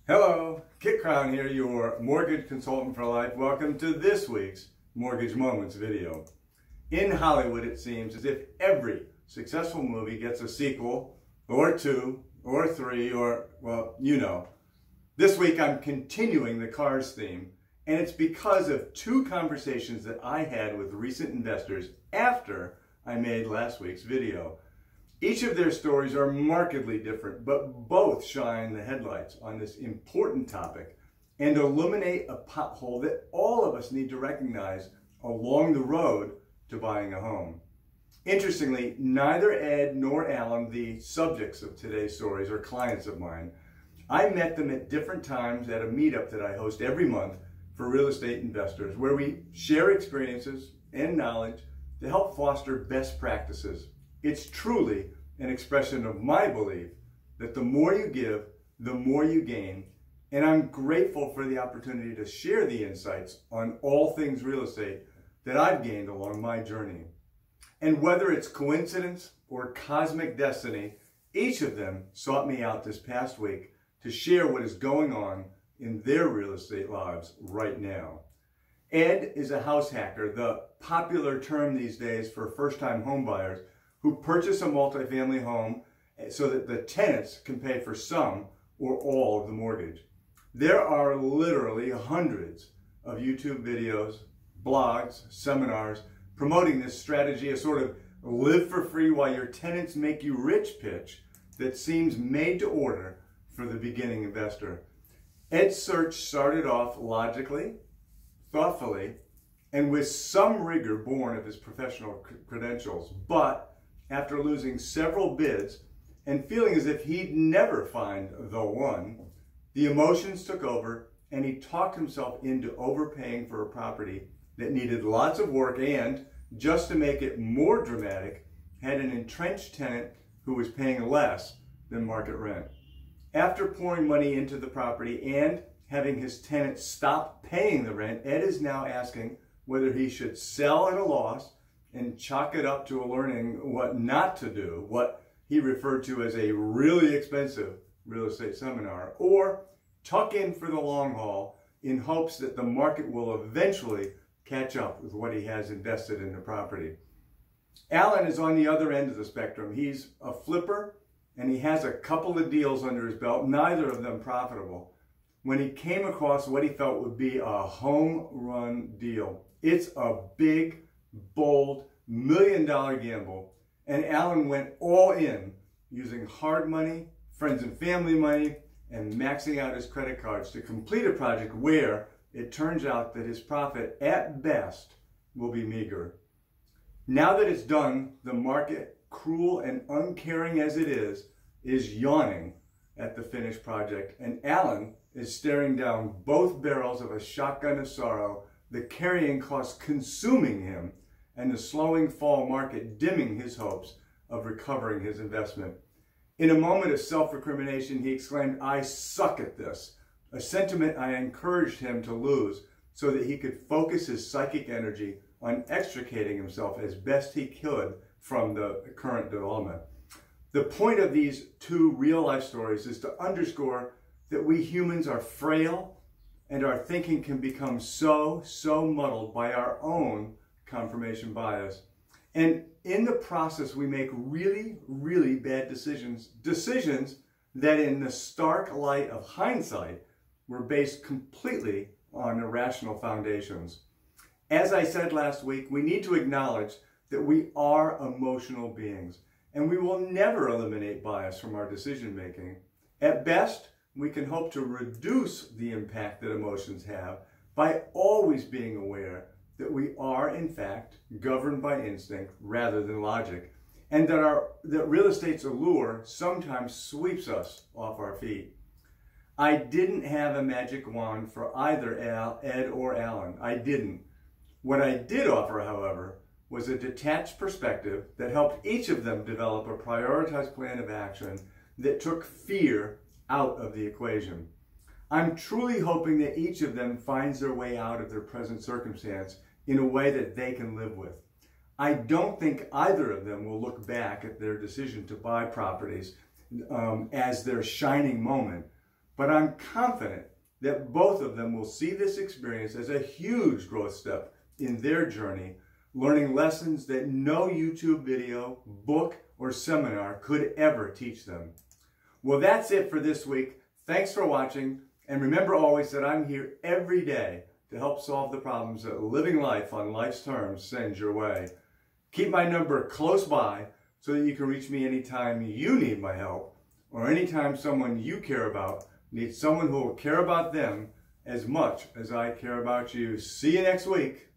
Hello, Kit Crown here, your mortgage consultant for life. Welcome to this week's Mortgage Moments video. In Hollywood, it seems as if every successful movie gets a sequel, or two, or three, or, well, you know. This week I'm continuing the Cars theme, and it's because of two conversations that I had with recent investors after I made last week's video. Each of their stories are markedly different, but both shine the headlights on this important topic and illuminate a pothole that all of us need to recognize along the road to buying a home. Interestingly, neither Ed nor Alan, the subjects of today's stories, are clients of mine. I met them at different times at a meetup that I host every month for real estate investors, where we share experiences and knowledge to help foster best practices. It's truly an expression of my belief that the more you give, the more you gain, and I'm grateful for the opportunity to share the insights on all things real estate that I've gained along my journey. And whether it's coincidence or cosmic destiny, each of them sought me out this past week to share what is going on in their real estate lives right now. Ed is a house hacker, the popular term these days for first-time homebuyers who purchase a multifamily home so that the tenants can pay for some or all of the mortgage. There are literally hundreds of YouTube videos, blogs, seminars promoting this strategy, a sort of live for free while your tenants make you rich pitch that seems made to order for the beginning investor. Ed's search started off logically, thoughtfully, and with some rigor born of his professional credentials, but after losing several bids and feeling as if he'd never find the one, the emotions took over and he talked himself into overpaying for a property that needed lots of work and, just to make it more dramatic, had an entrenched tenant who was paying less than market rent. After pouring money into the property and having his tenant stop paying the rent, Ed is now asking whether he should sell at a loss and chalk it up to learning what not to do, what he referred to as a really expensive real estate seminar, or tuck in for the long haul in hopes that the market will eventually catch up with what he has invested in the property. Alan is on the other end of the spectrum. He's a flipper and he has a couple of deals under his belt, neither of them profitable, when he came across what he felt would be a home run deal. It's a big, bold, $1 million gamble, and Alan went all in using hard money, friends and family money, and maxing out his credit cards to complete a project where it turns out that his profit at best will be meager. Now that it's done, the market, cruel and uncaring as it is yawning at the finished project, and Alan is staring down both barrels of a shotgun of sorrow, the carrying costs consuming him, and the slowing fall market dimming his hopes of recovering his investment. In a moment of self-recrimination, he exclaimed, "I suck at this," a sentiment I encouraged him to lose so that he could focus his psychic energy on extricating himself as best he could from the current development. The point of these two real-life stories is to underscore that we humans are frail and our thinking can become so muddled by our own confirmation bias. And in the process, we make really bad decisions that in the stark light of hindsight were based completely on irrational foundations. As I said last week, we need to acknowledge that we are emotional beings, and we will never eliminate bias from our decision making. At best, we can hope to reduce the impact that emotions have by always being aware that we are, in fact, governed by instinct rather than logic, and that real estate's allure sometimes sweeps us off our feet. I didn't have a magic wand for either Ed or Alan. I didn't. What I did offer, however, was a detached perspective that helped each of them develop a prioritized plan of action that took fear out of the equation. I'm truly hoping that each of them finds their way out of their present circumstance in a way that they can live with. I don't think either of them will look back at their decision to buy properties as their shining moment, but I'm confident that both of them will see this experience as a huge growth step in their journey, learning lessons that no YouTube video, book, or seminar could ever teach them. Well, that's it for this week. Thanks for watching, and remember always that I'm here every day to help solve the problems that living life on life's terms sends your way. Keep my number close by so that you can reach me anytime you need my help, or anytime someone you care about needs someone who will care about them as much as I care about you. See you next week.